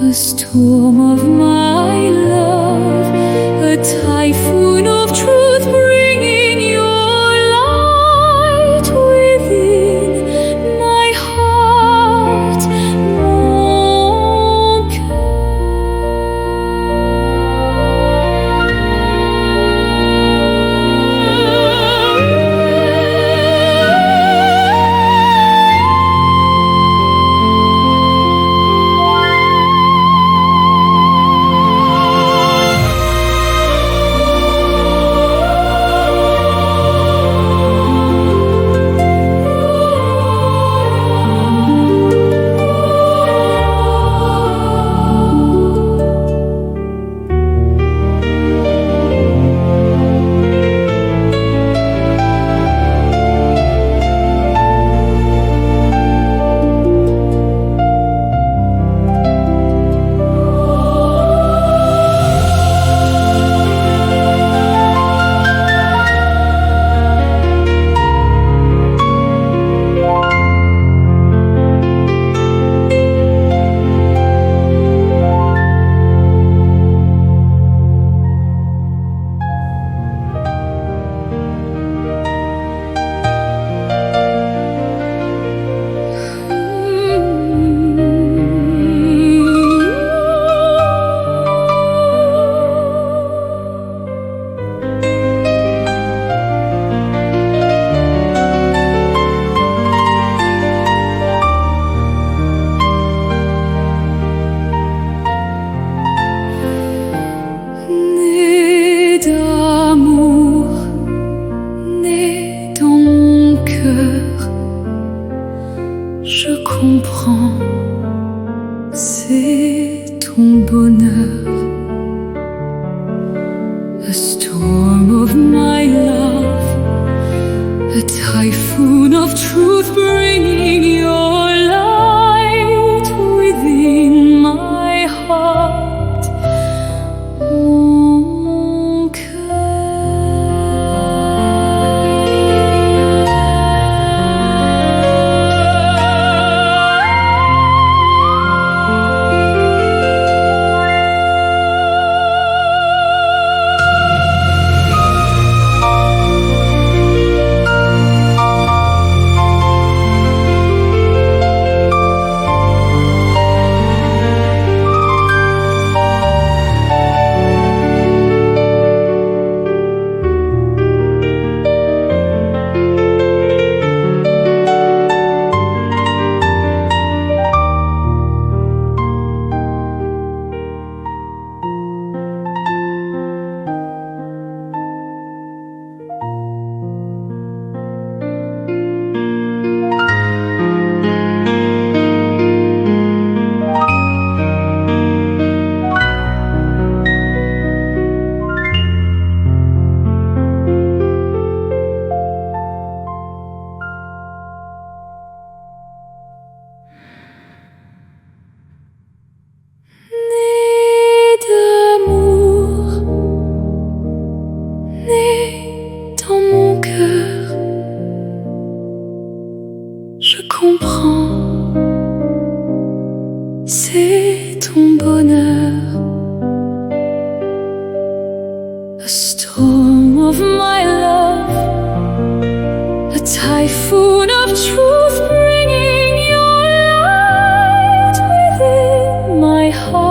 A storm of my love, a typhoon of truth, bringing your light within my heart, mon né d'amour, né dans mon cœur, je comprends, c'est ton bonheur. A storm of my love, a typhoon of truth, bringing your light within my heart, mon je comprends, c'est ton bonheur. A storm of my love, a typhoon of truth, bringing your light within my heart.